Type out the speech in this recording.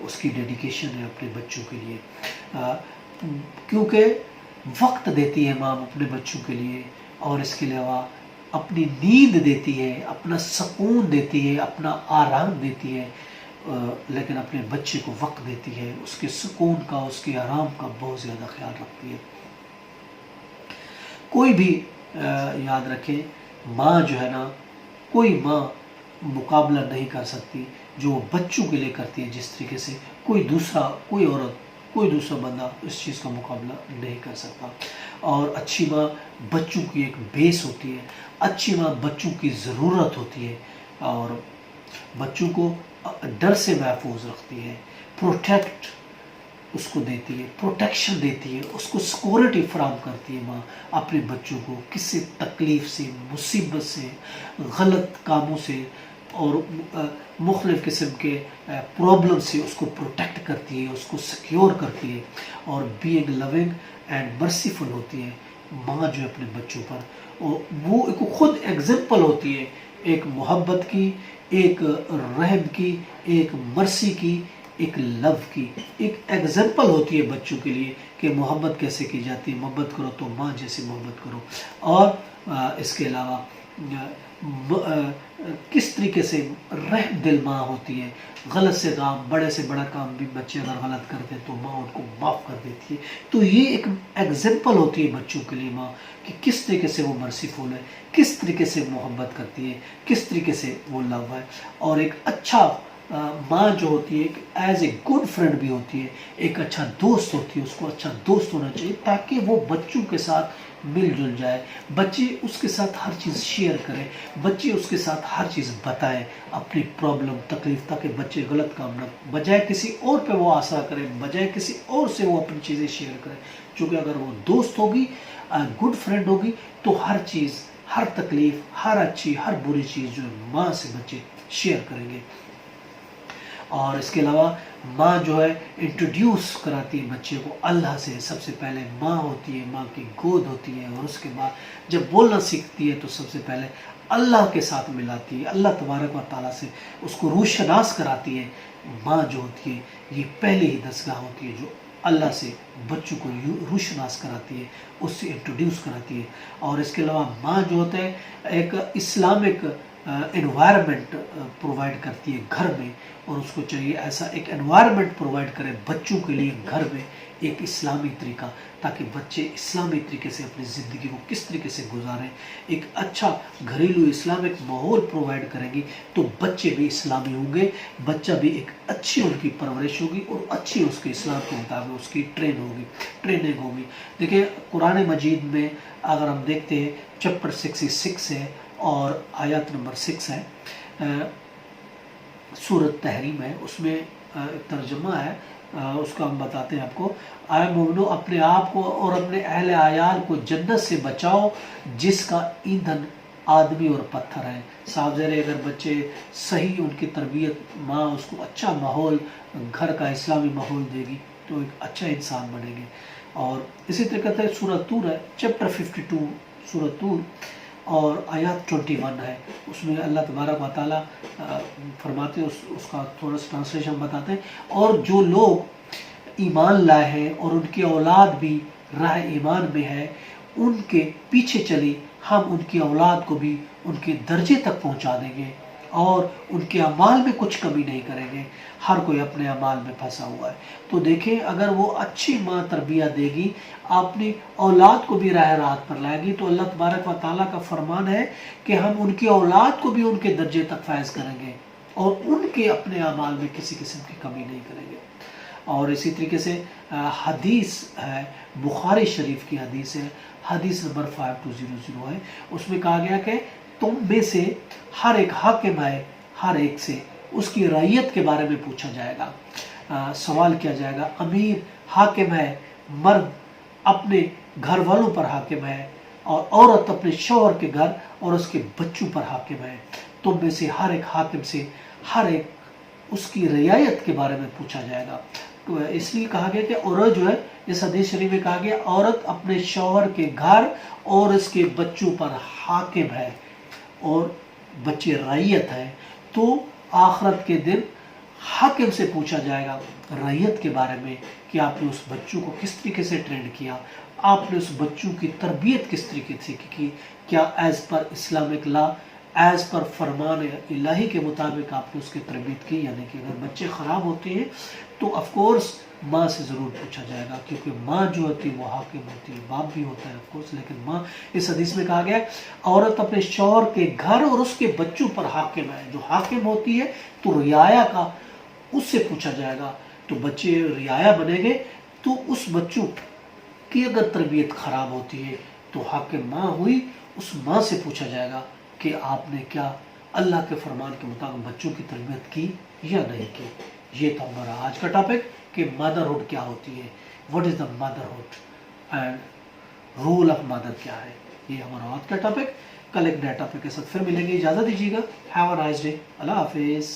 اس کی ڈیڈیکیشن ہے اپنے بچوں کے لیے، کیونکہ وقت دیتی ہے ماں اپنے بچوں کے لیے، اور اس کے علاوہ اپنی نیند دیتی ہے، اپنا سکون دیتی ہے، اپنا آرام دیتی ہے، لیکن اپنے بچے کو وقت دیتی ہے، اس کے سکون کا، اس کے آرام کا بہت زیادہ خیال رکھتی ہے۔ کوئی بھی یاد رکھے، ماں جو ہے نا، کوئی ماں مقابلہ نہیں کر سکتی جو وہ بچوں کے لیے کرتی ہے، جس طریقے سے کوئی عورت، کوئی دوسرا بندہ اس چیز کا مقابلہ نہیں کر سکتا۔ اور اچھی ماں بچوں کی ایک بیس ہوتی ہے، اچھی ماں بچوں کی ضرورت ہوتی ہے، اور بچوں کو ڈر سے محفوظ رکھتی ہے، پروٹیکٹ اس کو دیتی ہے، پروٹیکشن دیتی ہے، اس کو سیکورٹی فراہم کرتی ہے ماں اپنے بچوں کو کسی تکلیف سے، مصیبت سے، غلط کاموں سے اور مختلف قسم کے پرابلم سے اس کو پروٹیکٹ کرتی ہے، اس کو سیکیور کرتی ہے، اور بینگ لونگ اینڈ مرسیفل ہوتی ہے ماں جو اپنے بچوں پر، وہ ایک خود ایگزامپل ہوتی ہے ایک محبت کی، ایک رحم کی، ایک مرسی کی، ایک لو کی، ایک ایگزامپل ہوتی ہے بچوں کے لیے کہ محبت کیسے کی جاتی ہے، محبت کرو تو ماں جیسے محبت کرو، اور اس کے علاوہ کس طریقے سے رحم دل ماں ہوتی ہے، غلط سے کام، بڑے سے بڑا کام بھی بچے اگر غلط کرتے ہیں تو ماں ان کو معاف کر دیتی ہے۔ تو یہ ایک ایگزامپل ہوتی ہے بچوں کے لیے ماں کہ کس طریقے سے وہ مرسیفل ہے، کس طریقے سے محبت کرتی ہے، کس طریقے سے وہ لو ہے، اور ایک اچھا ماں جو ہوتی ہے ایک ایز اے گڈ فرینڈ بھی ہوتی ہے، ایک اچھا دوست ہوتی ہے، اس کو اچھا دوست ہونا چاہیے تاکہ وہ بچوں کے ساتھ مل جل جائے، بچے اس کے ساتھ ہر چیز شیئر کریں، بچے اس کے ساتھ ہر چیز بتائیں، اپنی پرابلم تکلیف، تاکہ بچے غلط کام نہ، بجائے کسی اور پہ وہ آسرا کریں، بجائے کسی اور سے وہ اپنی چیزیں شیئر کریں، چونکہ اگر وہ دوست ہوگی، گڈ فرینڈ ہوگی، تو ہر چیز، ہر تکلیف، ہر اچھی، ہر بری چیز جو ہے ماں سے بچے شیئر کریں گے۔ اور اس کے علاوہ ماں جو ہے انٹروڈیوس کراتی ہے بچے کو اللہ سے، سب سے پہلے ماں ہوتی ہے، ماں کی گود ہوتی ہے، اور اس کے بعد جب بولنا سیکھتی ہے تو سب سے پہلے اللہ کے ساتھ ملاتی ہے، اللہ تبارک و تعالیٰ سے اس کو روشناس کراتی ہے۔ ماں جو ہوتی ہے یہ پہلے ہی دستگاہ ہوتی ہے جو اللہ سے بچوں کو روشناس کراتی ہے، اس سے انٹروڈیوس کراتی ہے۔ اور اس کے علاوہ ماں جو ہوتا ہے ایک اسلامک انوائرمنٹ پرووائڈ کرتی ہے گھر میں، اور اس کو چاہیے ایسا ایک انوائرمنٹ پرووائڈ کرے بچوں کے لیے گھر میں، ایک اسلامی طریقہ، تاکہ بچے اسلامی طریقے سے اپنی زندگی کو کس طریقے سے گزاریں۔ ایک اچھا گھریلو اسلامک ماحول پرووائڈ کریں گی تو بچے بھی اسلامی ہوں گے، بچہ بھی ایک اچھی ان کی پرورش ہوگی، اور اچھی اس کے اسلام کے مطابق اس کی ٹریننگ ہوگی۔ دیکھیں قرآن مجید میں اگر ہم دیکھتے ہیں چیپٹر 66 ہے اور آیت نمبر 6 ہے، سورۃ تحریم ہے، اس میں ایک ترجمہ ہے، اس کو ہم بتاتے ہیں آپ کو۔ اے مومنو، اپنے آپ کو اور اپنے اہل عیال کو جنت سے بچاؤ جس کا ایندھن آدمی اور پتھر ہے۔ صاحب زیر اگر بچے صحیح ان کی تربیت، ماں اس کو اچھا ماحول، گھر کا اسلامی ماحول دے گی تو ایک اچھا انسان بنے گے۔ اور اسی طریقے سے سورۃ طور ہے، چیپٹر 52 سورۃ طور اور آیات 21 ہے، اس میں اللہ تبارک و تعالیٰ فرماتے ہیں، اس کا تھوڑا سا ٹرانسلیشن بتاتے ہیں، اور جو لوگ ایمان لائے ہیں اور ان کی اولاد بھی راہ ایمان میں ہے، ان کے پیچھے چلی، ہم ان کی اولاد کو بھی ان کے درجے تک پہنچا دیں گے، اور ان کے اعمال میں کچھ کمی نہیں کریں گے۔ ہر کوئی اپنے اعمال میں پھنسا ہوا ہے، تو دیکھیں اگر وہ اچھی ماں تربیت دے گی، اپنی اولاد کو بھی راہ راست پر لائے گی، تو اللہ تبارک و تعالیٰ کا فرمان ہے کہ ہم ان کی اولاد کو بھی ان کے درجے تک فائز کریں گے، اور ان کے اپنے اعمال میں کسی قسم کی کمی نہیں کریں گے۔ اور اسی طریقے سے حدیث ہے، بخاری شریف کی حدیث ہے، حدیث نمبر 5200 ہے، اس میں کہا گیا کہ تم میں سے ہر ایک حاکم ہے، ہر ایک سے اس کی رعیت کے بارے میں پوچھا جائے گا، سوال کیا جائے گا۔ امیر حاکم ہے، مرد اپنے گھر والوں پر حاکم ہے، اور عورت اپنے شوہر کے گھر اور اس کے بچوں پر حاکم ہے۔ تم میں سے ہر ایک حاکم سے ہر ایک اس کی رعایت کے بارے میں پوچھا جائے گا۔ تو اس لیے کہا گیا کہ عورت جو ہے، اس حدیث شریف میں کہا گیا عورت اپنے شوہر کے گھر اور اس کے بچوں پر حاکم ہے، اور بچے رعیت ہے۔ تو آخرت کے دن حاکم سے پوچھا جائے گا رعیت کے بارے میں کہ آپ نے اس بچوں کو کس طریقے سے ٹرینڈ کیا، آپ نے اس بچوں کی تربیت کس طریقے سے کی، کیا as per Islamic law, as per فرمان الہی کے مطابق آپ نے اس کی تربیت کی یا نہیں کی۔ اگر بچے خراب ہوتے ہیں تو آف کورس ماں سے ضرور پوچھا جائے گا، کیونکہ ماں جو ہوتی ہے وہ حاکم ہوتی ہے، باپ بھی ہوتا ہے آف کورس، لیکن ماں، اس حدیث میں کہا گیا ہے عورت اپنے شوہر کے گھر اور اس کے بچوں پر حاکم ہے۔ جو حاکم ہوتی ہے تو رعایا کا اس سے پوچھا جائے گا، تو بچے رعایا بنے گے تو اس بچوں کی اگر تربیت خراب ہوتی ہے تو حاکم ماں ہوئی، اس ماں سے پوچھا جائے گا کہ آپ نے کیا اللہ کے فرمان کے مطابق بچوں کی تربیت کی یا نہیں کی۔ یہ تھا ہمارا آج کا ٹاپک کہ مدرہڈ کیا ہوتی ہے، what is the motherhood and role of mother کیا ہے۔ یہ ہمارا آج کا ٹاپک، کل ایک نئے ٹاپک کے ساتھ پھر ملیں گے، اجازت دیجیے گا، ہیو اے نائس ڈے، اللہ حافظ۔